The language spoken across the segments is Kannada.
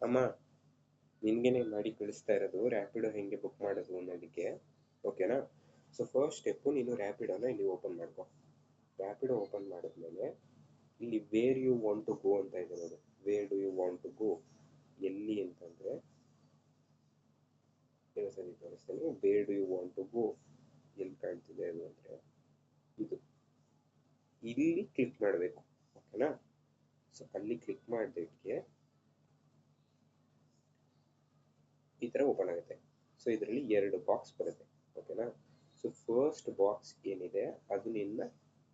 ಅಮ್ಮ ನಿನಗೇನೆ ಮಾಡಿ ಕಳಿಸ್ತಾ ಇರೋದು ರ್ಯಾಪಿಡೋ ಹೆಂಗೆ ಬುಕ್ ಮಾಡೋದು ಅನ್ನೋದಕ್ಕೆ, ಓಕೆನಾ? ಸೊ ಫಸ್ಟ್ ಸ್ಟೆಪ್ಪು ನೀನು ರ್ಯಾಪಿಡೋನ ಇಲ್ಲಿ ಓಪನ್ ಮಾಡ್ಕೊ. ರ್ಯಾಪಿಡೋ ಓಪನ್ ಮಾಡಿದ್ಮೇಲೆ ಇಲ್ಲಿ where you want to go ಅಂತ ಇದೆ ನೋಡಿ, where do you want to go, ಎಲ್ಲಿ ಅಂತಂದರೆ ಸರಿ ತೋರಿಸ್ತೀನಿ. Where do you want to go ಎಲ್ಲಿ ಕಾಣ್ತಿದೆ ಅದು ಅಂದರೆ ಇದು, ಇಲ್ಲಿ ಕ್ಲಿಕ್ ಮಾಡಬೇಕು, ಓಕೆನಾ? ಸೊ ಅಲ್ಲಿ ಕ್ಲಿಕ್ ಮಾಡಿದ್ದಕ್ಕೆ ಈ ಥರ ಓಪನ್ ಆಗುತ್ತೆ. ಸೊ ಇದರಲ್ಲಿ 2 ಬಾಕ್ಸ್ ಬರುತ್ತೆ, ಓಕೆನಾ? ಸೊ ಫಸ್ಟ್ ಬಾಕ್ಸ್ ಏನಿದೆ ಅದು ನಿನ್ನ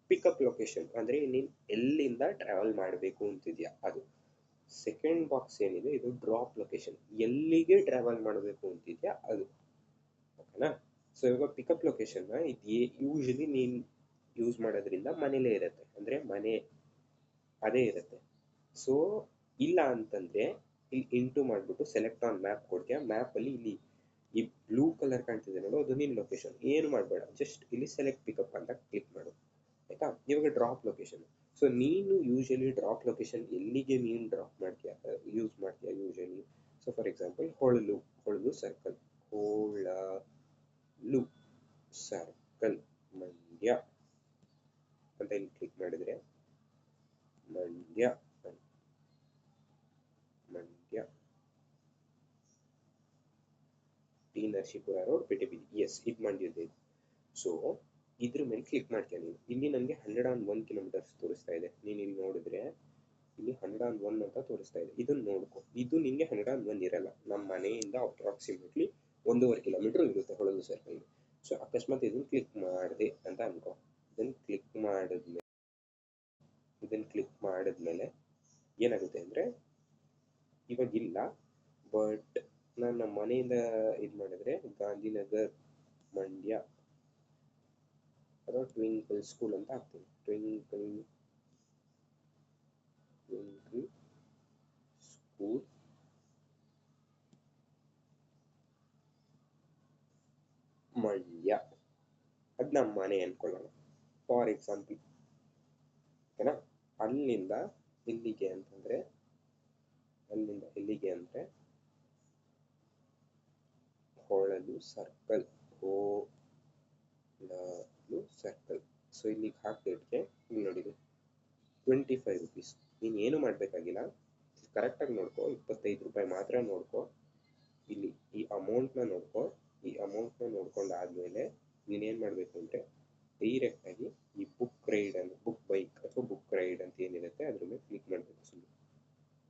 ಪಿಕಪ್ ಲೊಕೇಶನ್, ಅಂದರೆ ನೀನು ಎಲ್ಲಿಂದ ಟ್ರಾವೆಲ್ ಮಾಡಬೇಕು ಅಂತಿದ್ಯಾ ಅದು. ಸೆಕೆಂಡ್ ಬಾಕ್ಸ್ ಏನಿದೆ ಇದು ಡ್ರಾಪ್ ಲೊಕೇಶನ್, ಎಲ್ಲಿಗೆ ಟ್ರಾವೆಲ್ ಮಾಡಬೇಕು ಅಂತಿದ್ಯಾ ಅದು, ಓಕೆನಾ? ಸೊ ಇವಾಗ ಪಿಕಪ್ ಲೊಕೇಶನ್ನ ಇದು ಯೂಶಲಿ ನೀನು ಯೂಸ್ ಮಾಡೋದ್ರಿಂದ ಮನೇಲೇ ಇರುತ್ತೆ, ಅಂದರೆ ಮನೆ ಅದೇ ಇರುತ್ತೆ. ಸೊ ಇಲ್ಲ ಅಂತಂದರೆ ಇಲ್ಲಿ ಇಂಟು ಮಾಡಿಬಿಟ್ಟು ಸೆಲೆಕ್ಟ್ ಆನ್ ಮ್ಯಾಪ್ ಕೊಡ್ತೀಯ. ಮ್ಯಾಪಲ್ಲಿ ಇಲ್ಲಿ ಈ ಬ್ಲೂ ಕಲರ್ ಕಾಣ್ತಿದೆ ನೋಡು, ಅದು ನಿನ್ನ ಲೊಕೇಶನ್. ಏನು ಮಾಡಬೇಡ, ಜಸ್ಟ್ ಇಲ್ಲಿ ಸೆಲೆಕ್ಟ್ ಪಿಕಪ್ ಅಂತ ಕ್ಲಿಕ್ ಮಾಡು, ಆಯಿತಾ? ಇವಾಗ ಡ್ರಾಪ್ ಲೊಕೇಶನ್. ಸೊ ನೀನು ಯೂಶಲಿ ಡ್ರಾಪ್ ಲೊಕೇಶನ್ ಎಲ್ಲಿಗೆ ನೀನು ಡ್ರಾಪ್ ಮಾಡ್ತೀಯ, ಯೂಸ್ ಮಾಡ್ತೀಯ usually. So for example Holalu circle, Holalu circle Mandya ಅಂತ ಇಲ್ಲಿ ಕ್ಲಿಕ್ ಮಾಡಿದರೆ ಮಂಡ್ಯ ಟಿ ನರಸೀಪುರ ರೋಡ್ ಪೆಟ್ಟಿಬಿದಿ, ಎಸ್ ಇದು ಮಂಡ್ಯದ. ಸೊ ಇದ್ರ ಮೇಲೆ ಕ್ಲಿಕ್ ಮಾಡ್ತೀಯ ನೀನು. ಇಲ್ಲಿ ನನಗೆ 101 ಕಿಲೋಮೀಟರ್ಸ್ ತೋರಿಸ್ತಾ ಇದೆ. ನೀನು ಇಲ್ಲಿ ನೋಡಿದ್ರೆ ಇಲ್ಲಿ 101 ಅಂತ ತೋರಿಸ್ತಾ ಇದೆ. ಇದನ್ನು ನೋಡ್ಕೊ, ಇದು ನಿಮಗೆ 101 ಇರಲ್ಲ. ನಮ್ಮ ಮನೆಯಿಂದ ಅಪ್ರಾಕ್ಸಿಮೇಟ್ಲಿ 1.5 ಕಿಲೋಮೀಟರ್ ಇರುತ್ತೆ ಹೊಳಲು ಸರ್ಕಲ್ಗೆ. ಸೊ ಅಕಸ್ಮಾತ್ ಇದನ್ನು ಕ್ಲಿಕ್ ಮಾಡಿದೆ ಅಂತ ಅನ್ಕೋ. ಇದನ್ನು ಕ್ಲಿಕ್ ಮಾಡಿದ್ಮೇಲೆ ಏನಾಗುತ್ತೆ ಅಂದರೆ ಇವಾಗಿಲ್ಲ, ಬಟ್ ನಾನು ನಮ್ಮ ಮನೆಯಿಂದ ಇದು ಮಾಡಿದ್ರೆ ಗಾಂಧಿನಗರ್ ಮಂಡ್ಯ ಅಥವಾ ಟ್ವಿಂಕಲ್ ಸ್ಕೂಲ್ ಅಂತ ಹಾಕ್ತೀನಿ. ಟ್ವಿಂಕಲ್ ಸ್ಕೂಲ್ ಮಂಡ್ಯ, ಅದು ನಮ್ಮ ಮನೆ ಅಂದ್ಕೊಳ್ಳೋಣ ಫಾರ್ ಎಕ್ಸಾಂಪಲ್, ಓಕೆನಾ? ಅಲ್ಲಿಂದ ಇಲ್ಲಿಗೆ ಅಂದರೆ ಹೊಳಲು ಸರ್ಕಲ್, ಸೊ ಇಲ್ಲಿಗೆ ಹಾಕಿದ್ದಕ್ಕೆ ಇಲ್ಲಿ ನೋಡಿದೆ 25 ರೂಪೀಸ್. ನೀನು ಏನು ಮಾಡಬೇಕಾಗಿಲ್ಲ, ಕರೆಕ್ಟಾಗಿ ನೋಡ್ಕೊ, 25 ರೂಪಾಯಿ ಮಾತ್ರ ನೋಡ್ಕೊ. ಇಲ್ಲಿ ಈ ಅಮೌಂಟ್ನ ನೋಡ್ಕೊ. ಈ ಅಮೌಂಟ್ನ ನೋಡ್ಕೊಂಡಾದ್ಮೇಲೆ ನೀನೇನು ಮಾಡಬೇಕು ಅಂದರೆ ಡೈರೆಕ್ಟಾಗಿ ಈ ಬುಕ್ ಬೈಕ್ ಅಥವಾ ಬುಕ್ ರೈಡ್ ಅಂತ ಏನಿರುತ್ತೆ ಅದ್ರ ಮೇಲೆ ಕ್ಲಿಕ್ ಮಾಡಬೇಕು ಸುಮ್ಮನೆ,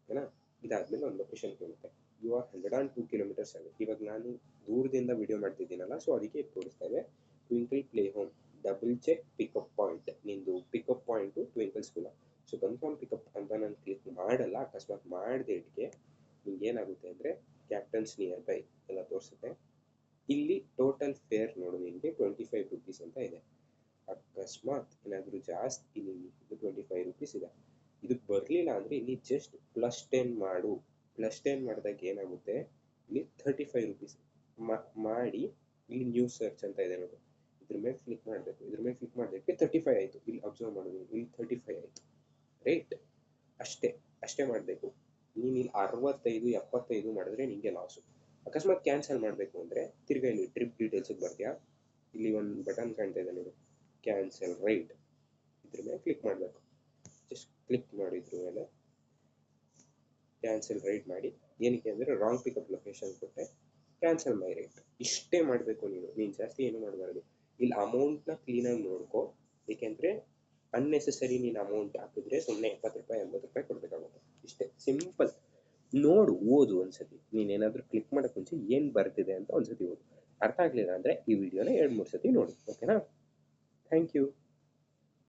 ಓಕೆನಾ? ಇದಾದಮೇಲೆ ಒಂದು ಲೊಕೇಶನ್ ಕೇಳುತ್ತೆ. ಯು ಆರ್ 102 ಕಿಲೋಮೀಟರ್ಸ್ ಆಗುತ್ತೆ. ಇವಾಗ ನಾನು ದೂರದಿಂದ ವಿಡಿಯೋ ಮಾಡ್ತಿದ್ದೀನಲ್ಲ, ಸೊ ಅದಕ್ಕೆ ತೋರಿಸ್ತಾ ಇದೆ Twinkle Play Home, double check pickup point. ನಿಂದು pickup point Twinkle school. So confirm pickup ಅಂತ ನಾನು ಕ್ಲಿಕ್ ಮಾಡಲ್ಲ. ಅಕಸ್ಮಾತ್ ಮಾಡಿದೆಟ್ಗೆ ನಿಮ್ಗೆ ಏನಾಗುತ್ತೆ ಅಂದರೆ ಕ್ಯಾಪ್ಟನ್ಸ್ ನಿಯರ್ ಬೈ ಎಲ್ಲ ತೋರಿಸುತ್ತೆ. ಇಲ್ಲಿ ಟೋಟಲ್ ಫೇರ್ ನೋಡು, ನಿಮಗೆ 25 ರೂಪೀಸ್ ಅಂತ ಇದೆ. ಅಕಸ್ಮಾತ್ ಏನಾದರೂ ಜಾಸ್ತಿ ನಿಮಗೆ 25 ರೂಪೀಸ್ ಇದೆ, ಇದು ಬರಲಿಲ್ಲ ಅಂದರೆ ಇಲ್ಲಿ ಜಸ್ಟ್ +10 ಮಾಡು. +10 ಮಾಡಿದಾಗ ಏನಾಗುತ್ತೆ, ಇಲ್ಲಿ 35 ರೂಪೀಸ್ ಮಾಡಿ ಇಲ್ಲಿ ನ್ಯೂ ಸರ್ಚ್ ಅಂತ ಇದೆ ನೋಡಿ, ಇದ್ರ ಮೇಲೆ ಕ್ಲಿಕ್ ಮಾಡಬೇಕು. ಇದ್ರ ಮೇಲೆ ಕ್ಲಿಕ್ ಮಾಡೋದಕ್ಕೆ 35 ಆಯಿತು. ಇಲ್ಲಿ ಅಬ್ಸರ್ವ್ ಮಾಡೋದು, ಇಲ್ಲಿ 35 ಆಯಿತು, ರೈಟ್? ಅಷ್ಟೇ ಮಾಡಬೇಕು. ನೀನು ಇಲ್ಲಿ 65 75 ಮಾಡಿದ್ರೆ ನಿಮಗೆ ಲಾಸು. ಅಕಸ್ಮಾತ್ ಕ್ಯಾನ್ಸಲ್ ಮಾಡಬೇಕು ಅಂದರೆ ತಿರ್ಗಾ ಇಲ್ಲಿ ಟ್ರಿಪ್ ಡೀಟೇಲ್ಸಿಗೆ ಬರ್ತೀಯಾ, ಇಲ್ಲಿ ಒಂದು ಬಟನ್ ಕಾಣ್ತಾ ಇದೆ ನೋಡಿ, ಕ್ಯಾನ್ಸಲ್ ರೈಟ್, ಇದ್ರ ಮೇಲೆ ಕ್ಲಿಕ್ ಮಾಡಬೇಕು. ಜಸ್ಟ್ ಕ್ಲಿಕ್ ಮಾಡಿದ್ರ ಮೇಲೆ ಕ್ಯಾನ್ಸಲ್ ರೈಟ್ ಮಾಡಿ. ಏನಕ್ಕೆ ಅಂದರೆ ರಾಂಗ್ ಪಿಕಪ್ ಲೊಕೇಶನ್ ಕೊಟ್ಟೆ, ಕ್ಯಾನ್ಸಲ್ ಮೈ ರೈಟ್. ಇಷ್ಟೇ ಮಾಡಬೇಕು ನೀನು ಜಾಸ್ತಿ ಏನು ಮಾಡಬಾರ್ದು. ಇಲ್ಲಿ ಅಮೌಂಟ್ನ ಕ್ಲೀನಾಗಿ ನೋಡ್ಕೊ, ಏಕೆಂದರೆ ಅನ್ನೆಸೆಸರಿ ನೀನು ಅಮೌಂಟ್ ಹಾಕಿದ್ರೆ ಸುಮ್ಮನೆ 70 ರೂಪಾಯಿ 80 ರೂಪಾಯಿ ಕೊಡಬೇಕಾಗುತ್ತೆ. ಇಷ್ಟೇ ಸಿಂಪಲ್. ನೋಡು, ಓದು ಒಂದ್ಸತಿ. ನೀನೇನಾದರೂ ಕ್ಲಿಕ್ ಮಾಡೋಕ್ಕೆ ಮುಂಚೆ ಏನು ಬರ್ತಿದೆ ಅಂತ ಒಂದ್ಸತಿ ಓದು. ಅರ್ಥ ಆಗಲಿಲ್ಲ ಅಂದರೆ ಈ ವಿಡಿಯೋನ 2-3 ಸತಿ ನೋಡಿ, ಓಕೆನಾ? Thank you.